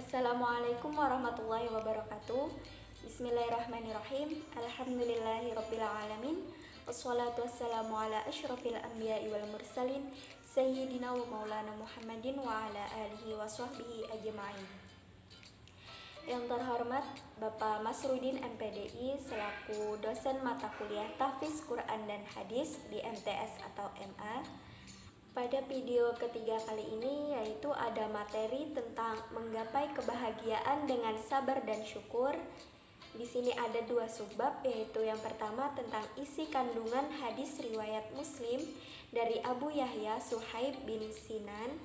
Assalamualaikum warahmatullahi wabarakatuh. Bismillahirrahmanirrahim. Alhamdulillahirrabbilalamin. Wassalatu wassalamu ala asyrafil anbiya'i wal mursalin Sayyidina wa maulana Muhammadin wa ala alihi wa sahbihi ajma'in. Yang terhormat Bapak Masrudin MPDI selaku dosen mata kuliah Tahfiz Quran dan Hadis di MTS atau MA. Pada video ketiga kali ini yaitu ada materi tentang menggapai kebahagiaan dengan sabar dan syukur. Di sini ada dua subbab, yaitu yang pertama tentang isi kandungan hadis riwayat Muslim dari Abu Yahya Suhaib bin Sinan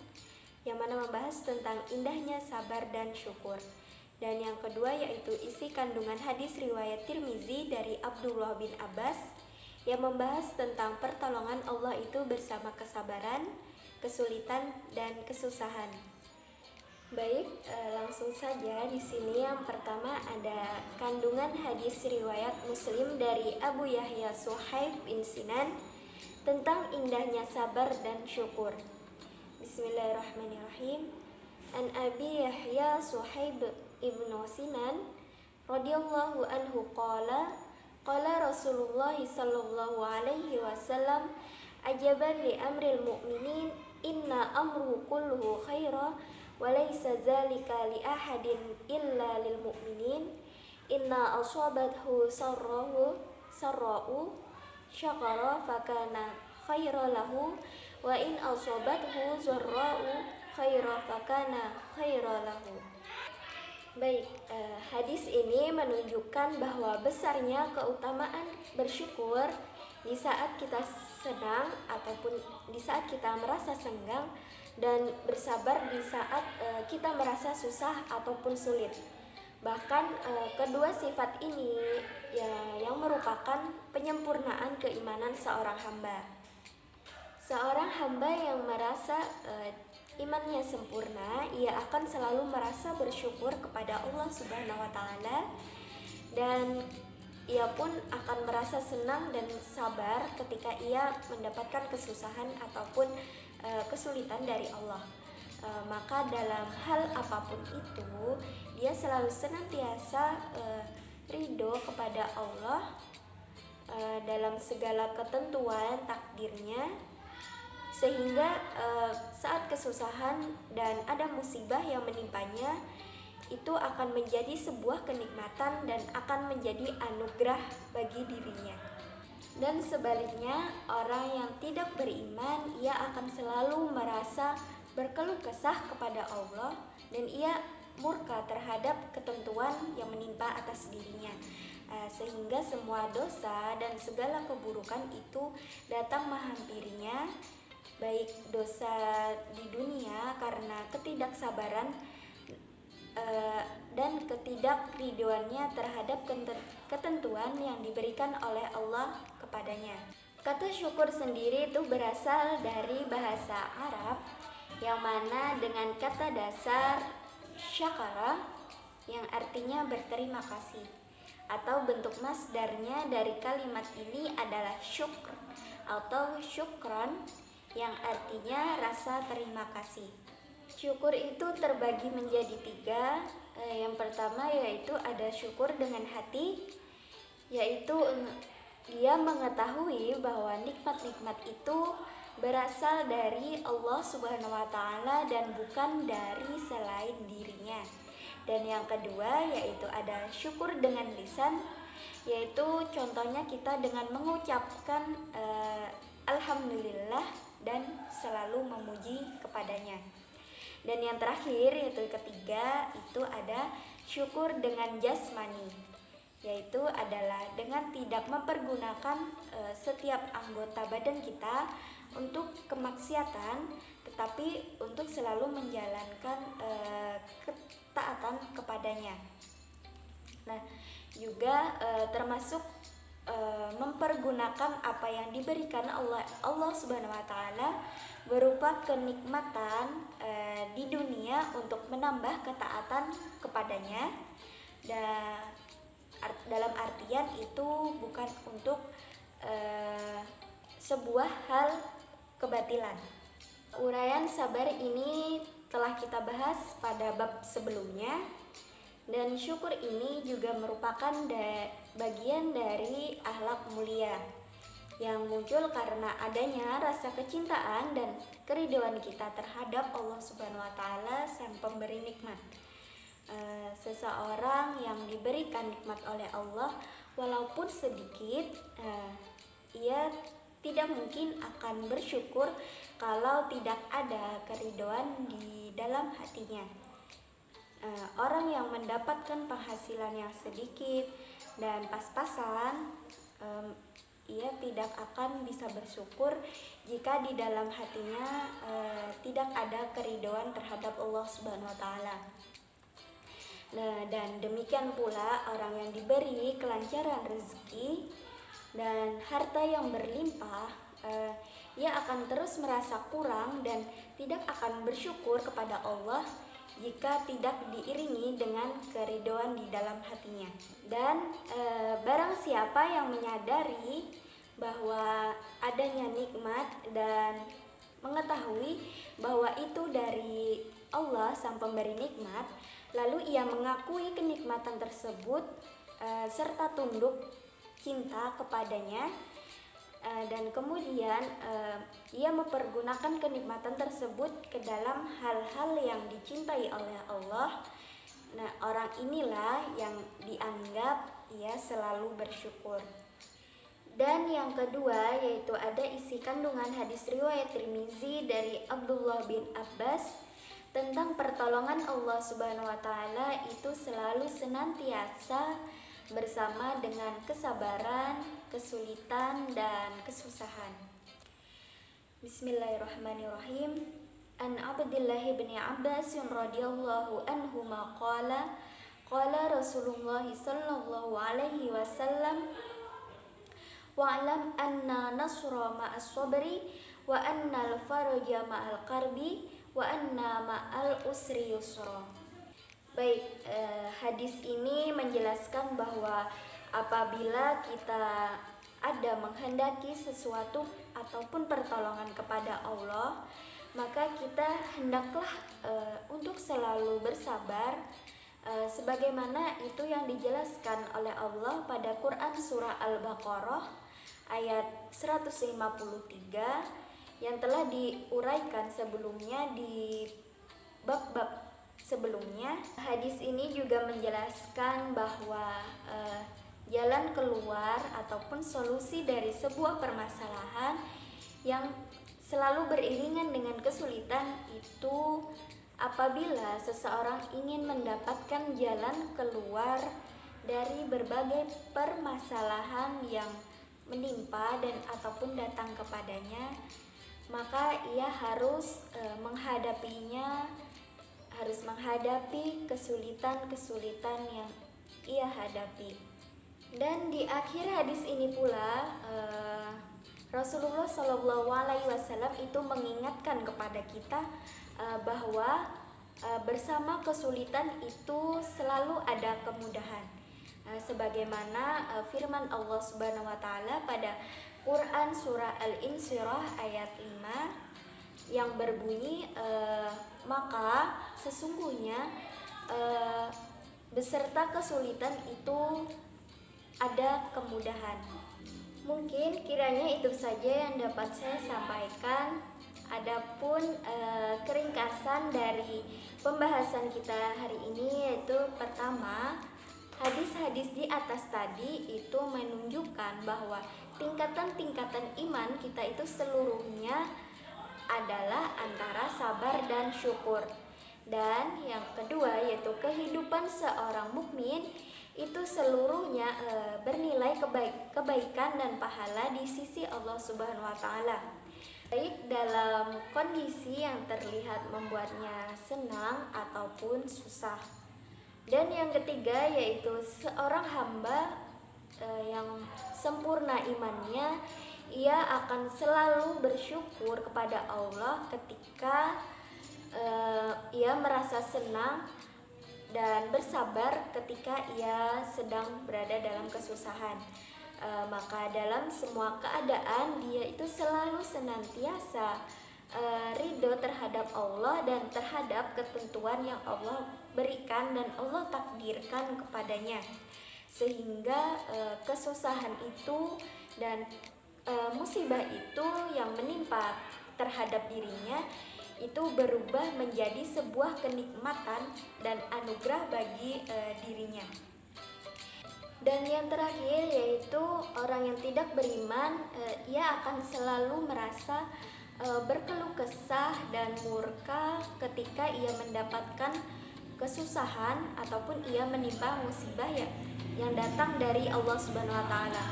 yang mana membahas tentang indahnya sabar dan syukur. Dan yang kedua yaitu isi kandungan hadis riwayat Tirmizi dari Abdullah bin Abbas yang membahas tentang pertolongan Allah itu bersama kesabaran, kesulitan, dan kesusahan. Baik, langsung saja. Di sini yang pertama ada kandungan hadis riwayat Muslim dari Abu Yahya Suhaib bin Sinan tentang indahnya sabar dan syukur. Bismillahirrahmanirrahim. An Abi Yahya Suhaib ibnu Sinan radhiyallahu anhu qala Rasulullah sallallahu alaihi wasallam ajaban li amril mu'minin inna amruhu kulluhu khaira wa laysa dzalika li ahadin illa lil mu'minin inna asabathu sarra'u syakara fakana khaira lahu wa in asabathu zarra'u khaira fakana khaira lahu. Baik, hadis ini menunjukkan bahwa besarnya keutamaan bersyukur di saat kita senang ataupun di saat kita merasa senggang, dan bersabar di saat kita merasa susah ataupun sulit. Bahkan kedua sifat ini yang merupakan penyempurnaan keimanan seorang hamba. Seorang hamba yang merasa imannya sempurna, ia akan selalu merasa bersyukur kepada Allah Subhanahu wa Ta'ala, dan ia pun akan merasa senang dan sabar ketika ia mendapatkan kesusahan ataupun kesulitan dari Allah. Maka dalam hal apapun itu, dia selalu senantiasa ridho kepada Allah dalam segala ketentuan takdirnya, sehingga saat kesusahan dan ada musibah yang menimpanya itu akan menjadi sebuah kenikmatan dan akan menjadi anugerah bagi dirinya. Dan sebaliknya, orang yang tidak beriman, ia akan selalu merasa berkeluh kesah kepada Allah dan ia murka terhadap ketentuan yang menimpa atas dirinya, sehingga semua dosa dan segala keburukan itu datang menghampirinya, baik dosa di dunia karena ketidaksabaran dan ketidakridhoannya terhadap ketentuan yang diberikan oleh Allah kepadanya. Kata syukur sendiri itu berasal dari bahasa Arab yang mana dengan kata dasar syakara yang artinya berterima kasih, atau bentuk masdarnya dari kalimat ini adalah syukr atau syukron yang artinya rasa terima kasih. Syukur itu terbagi menjadi tiga. Yang pertama yaitu ada syukur dengan hati, yaitu dia mengetahui bahwa nikmat-nikmat itu berasal dari Allah Subhanahu wa Ta'ala dan bukan dari selain dirinya. Dan yang kedua yaitu ada syukur dengan lisan, yaitu contohnya kita dengan mengucapkan alhamdulillah dan selalu memuji kepadanya. Dan yang terakhir yaitu ketiga itu ada syukur dengan jasmani, yaitu adalah dengan tidak mempergunakan setiap anggota badan kita untuk kemaksiatan, tetapi untuk selalu menjalankan ketaatan kepadanya. Nah, juga termasuk mempergunakan apa yang diberikan Allah Subhanahu wa Ta'ala berupa kenikmatan di dunia untuk menambah ketaatan kepadanya, dan dalam artian itu bukan untuk sebuah hal kebatilan. Uraian sabar ini telah kita bahas pada bab sebelumnya, dan syukur ini juga merupakan bagian dari akhlak mulia yang muncul karena adanya rasa kecintaan dan keridhaan kita terhadap Allah Subhanahu wa Ta'ala, Sang Pemberi nikmat. Seseorang yang diberikan nikmat oleh Allah walaupun sedikit, ia tidak mungkin akan bersyukur kalau tidak ada keridhaan di dalam hatinya. Orang yang mendapatkan penghasilan yang sedikit dan pas-pasan, ia tidak akan bisa bersyukur jika di dalam hatinya tidak ada keridhaan terhadap Allah Subhanahu wa Ta'ala. Nah, dan demikian pula orang yang diberi kelancaran rezeki dan harta yang berlimpah, ia akan terus merasa kurang dan tidak akan bersyukur kepada Allah jika tidak diiringi dengan keridhaan di dalam hatinya. Dan barang siapa yang menyadari bahwa adanya nikmat dan mengetahui bahwa itu dari Allah Sang Pemberi nikmat, lalu ia mengakui kenikmatan tersebut serta tunduk cinta kepadanya, dan kemudian ia mempergunakan kenikmatan tersebut ke dalam hal-hal yang dicintai oleh Allah. Nah, orang inilah yang dianggap ia selalu bersyukur. Dan yang kedua yaitu ada isi kandungan hadis riwayat Tirmizi dari Abdullah bin Abbas tentang pertolongan Allah Subhanahu wa Ta'ala itu selalu senantiasa bersama dengan kesabaran, kesulitan, dan kesusahan. Bismillahirrahmanirrahim. An Abdullah bin Abbas radhiyallahu anhu qala qala Rasulullah sallallahu alaihi wasallam wa'lam anna nasra ma'as sabri wa anna al-faraja ma'al qarbi wa anna ma'al usri yusra. Baik, hadis ini menjelaskan bahwa apabila kita ada menghendaki sesuatu ataupun pertolongan kepada Allah, maka kita hendaklah untuk selalu bersabar, sebagaimana itu yang dijelaskan oleh Allah pada Quran surah Al-Baqarah ayat 153 yang telah diuraikan sebelumnya di bab-bab sebelumnya. Hadis ini juga menjelaskan bahwa jalan keluar ataupun solusi dari sebuah permasalahan yang selalu beriringan dengan kesulitan itu apabila seseorang ingin mendapatkan jalan keluar dari berbagai permasalahan yang menimpa dan ataupun datang kepadanya, maka ia harus menghadapi kesulitan-kesulitan yang ia hadapi. Dan di akhir hadis ini pula Rasulullah SAW itu mengingatkan kepada kita bahwa bersama kesulitan itu selalu ada kemudahan. Sebagaimana firman Allah Subhanahu wa Ta'ala pada Quran surah Al-Insyirah ayat 5 yang berbunyi, maka sesungguhnya beserta kesulitan itu ada kemudahan. Mungkin kiranya itu saja yang dapat saya sampaikan. Adapun keringkasan dari pembahasan kita hari ini yaitu pertama, hadis-hadis di atas tadi itu menunjukkan bahwa tingkatan-tingkatan iman kita itu seluruhnya adalah antara sabar dan syukur. Dan yang kedua yaitu kehidupan seorang mukmin itu seluruhnya bernilai kebaikan dan pahala di sisi Allah Subhanahu wa Ta'ala, baik dalam kondisi yang terlihat membuatnya senang ataupun susah. Dan yang ketiga yaitu seorang hamba yang sempurna imannya, ia akan selalu bersyukur kepada Allah ketika ia merasa senang dan bersabar ketika ia sedang berada dalam kesusahan. Maka dalam semua keadaan dia itu selalu senantiasa ridho terhadap Allah dan terhadap ketentuan yang Allah berikan dan Allah takdirkan kepadanya, sehingga kesusahan itu dan musibah itu yang menimpa terhadap dirinya itu berubah menjadi sebuah kenikmatan dan anugerah bagi dirinya. Dan yang terakhir yaitu orang yang tidak beriman, ia akan selalu merasa berkeluh kesah dan murka ketika ia mendapatkan kesusahan ataupun ia menimpa musibah yang datang dari Allah Subhanahu wa taala.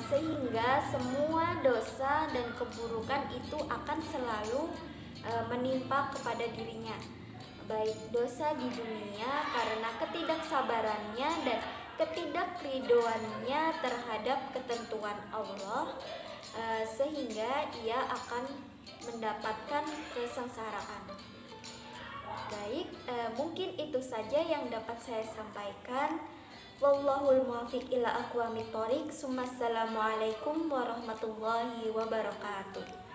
Sehingga semua dosa dan keburukan itu akan selalu menimpa kepada dirinya, baik dosa di dunia karena ketidaksabarannya dan ketidakridhoannya terhadap ketentuan Allah, sehingga ia akan mendapatkan kesengsaraan. Baik, mungkin itu saja yang dapat saya sampaikan. Wallahul muwaffiq ila aqwamit thoriq. Assalamualaikum warahmatullahi wabarakatuh.